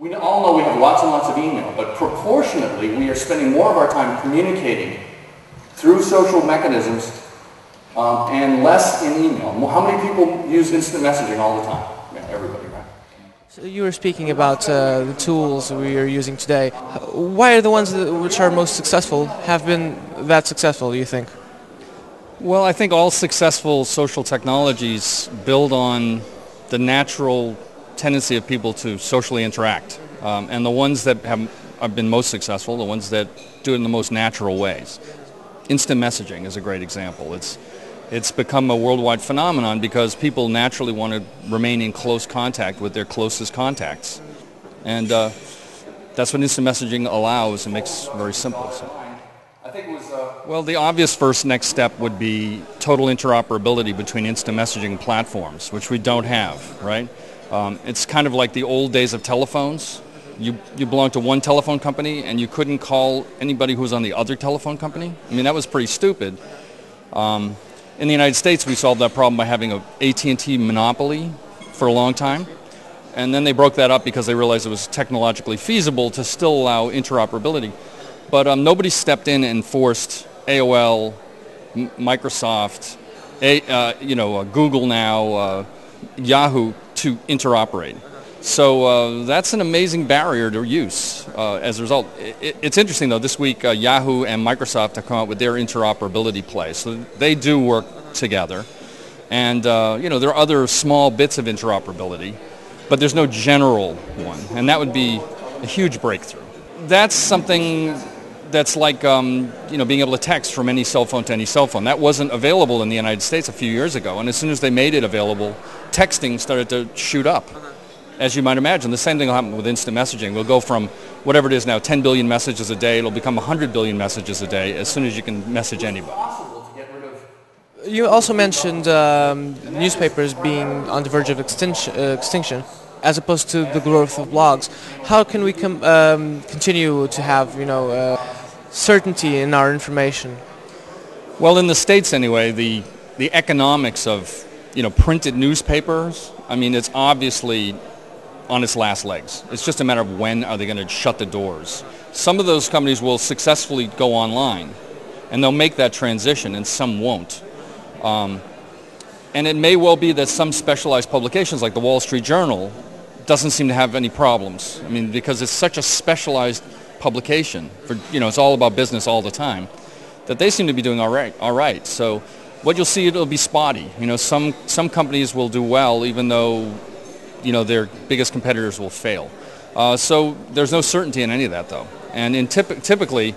We all know we have lots and lots of email, but proportionately we are spending more of our time communicating through social mechanisms and less in email. How many people use instant messaging all the time? Yeah, everybody, right? So you were speaking about the tools we are using today. Why are the ones which are most successful have been that successful, do you think? Well, I think all successful social technologies build on the natural tendency of people to socially interact. And the ones that have been most successful, the ones that do it in the most natural ways. Instant messaging is a great example. It's become a worldwide phenomenon because people naturally want to remain in close contact with their closest contacts. And that's what instant messaging allows and makes very simple. So. Well, the obvious first next step would be total interoperability between instant messaging platforms, which we don't have, right? It's kind of like the old days of telephones. You belonged to one telephone company and you couldn't call anybody who was on the other telephone company. I mean, that was pretty stupid. In the United States, we solved that problem by having an AT&T monopoly for a long time. And then they broke that up because they realized it was technologically feasible to still allow interoperability. But nobody stepped in and forced AOL, Microsoft, Google now, Yahoo to interoperate. So that's an amazing barrier to use as a result. It's interesting, though. This week, Yahoo and Microsoft have come out with their interoperability play. So they do work together. And, there are other small bits of interoperability, but there's no general one. And that would be a huge breakthrough. That's something that's like, being able to text from any cell phone to any cell phone. That wasn't available in the United States a few years ago. And as soon as they made it available, texting started to shoot up. As you might imagine, the same thing will happen with instant messaging. We'll go from whatever it is now, 10 billion messages a day, it'll become 100 billion messages a day as soon as you can message anybody. You also mentioned newspapers being on the verge of extinction, as opposed to the growth of blogs. How can we continue to have, certainty in our information? Well, in the States anyway, the economics of, printed newspapers, I mean, it's obviously on its last legs. It's just a matter of when are they going to shut the doors. Some of those companies will successfully go online, and they'll make that transition, and some won't. And it may well be that some specialized publications, like the Wall Street Journal, doesn't seem to have any problems. I mean, because it's such a specialized publication, it's all about business all the time, that they seem to be doing all right. So what you'll see, it'll be spotty. Some companies will do well, even though their biggest competitors will fail. So there's no certainty in any of that, though. And typically,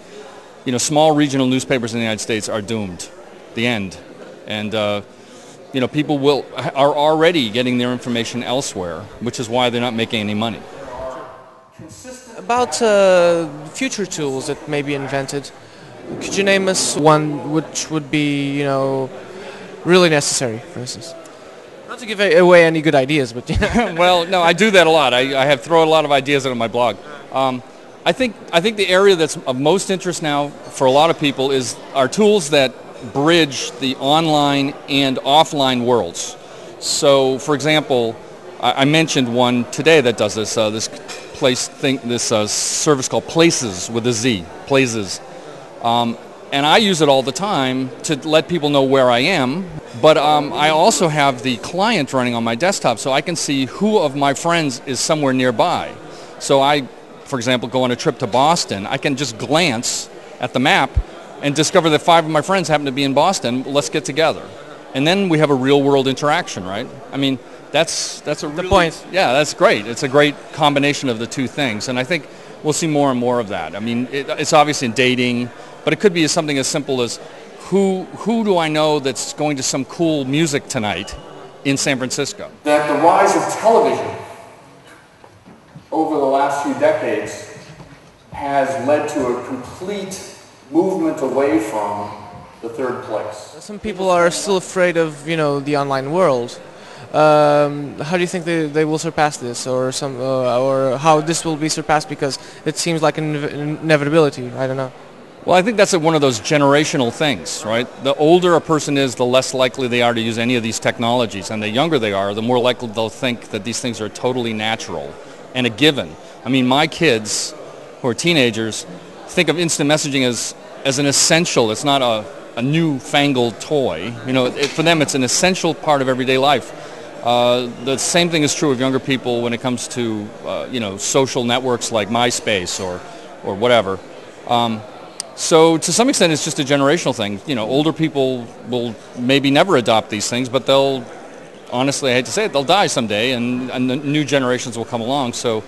small regional newspapers in the United States are doomed. The end. And people are already getting their information elsewhere, which is why they're not making any money. About future tools that may be invented, could you name us one which would be, really necessary, for instance? Not to give away any good ideas, but Well, no, I do that a lot. I throw a lot of ideas on my blog. I think the area that's of most interest now for a lot of people are tools that bridge the online and offline worlds. So, for example, I mentioned one today that does this. This service called Places with a Z, Places. And I use it all the time to let people know where I am, but I also have the client running on my desktop so I can see who of my friends is somewhere nearby. So for example, go on a trip to Boston, I can just glance at the map and discover that 5 of my friends happen to be in Boston. Let's get together. And then we have a real-world interaction, right? I mean, that's a really... The point. Yeah, that's great. It's a great combination of the two things, and I think we'll see more and more of that. I mean, it's obviously in dating, but it could be something as simple as who do I know that's going to some cool music tonight in San Francisco? That the rise of television over the last few decades has led to a complete movement away from the third place. Some people are still afraid of, the online world. How do you think they will surpass this, or how this will be surpassed? Because it seems like an inevitability. I don't know. Well, I think that's one of those generational things, right? The older a person is, the less likely they are to use any of these technologies, and the younger they are, the more likely they'll think that these things are totally natural, and a given. I mean, my kids, who are teenagers, think of instant messaging as an essential. It's not a newfangled toy. You know, for them, it's an essential part of everyday life. The same thing is true of younger people when it comes to you know, social networks like MySpace or whatever. So to some extent, it's just a generational thing. You know, older people will maybe never adopt these things, but they'll, honestly, I hate to say it, they'll die someday, and the new generations will come along. So,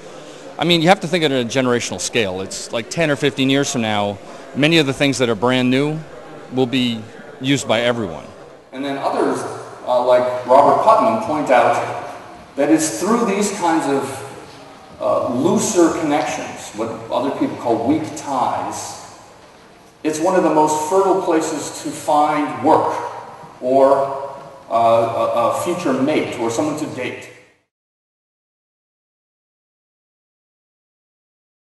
I mean, you have to think at a generational scale. It's like 10 or 15 years from now, many of the things that are brand new will be used by everyone. And then others, like Robert Putnam, point out that it's through these kinds of looser connections, what other people call weak ties, it's one of the most fertile places to find work or a future mate or someone to date.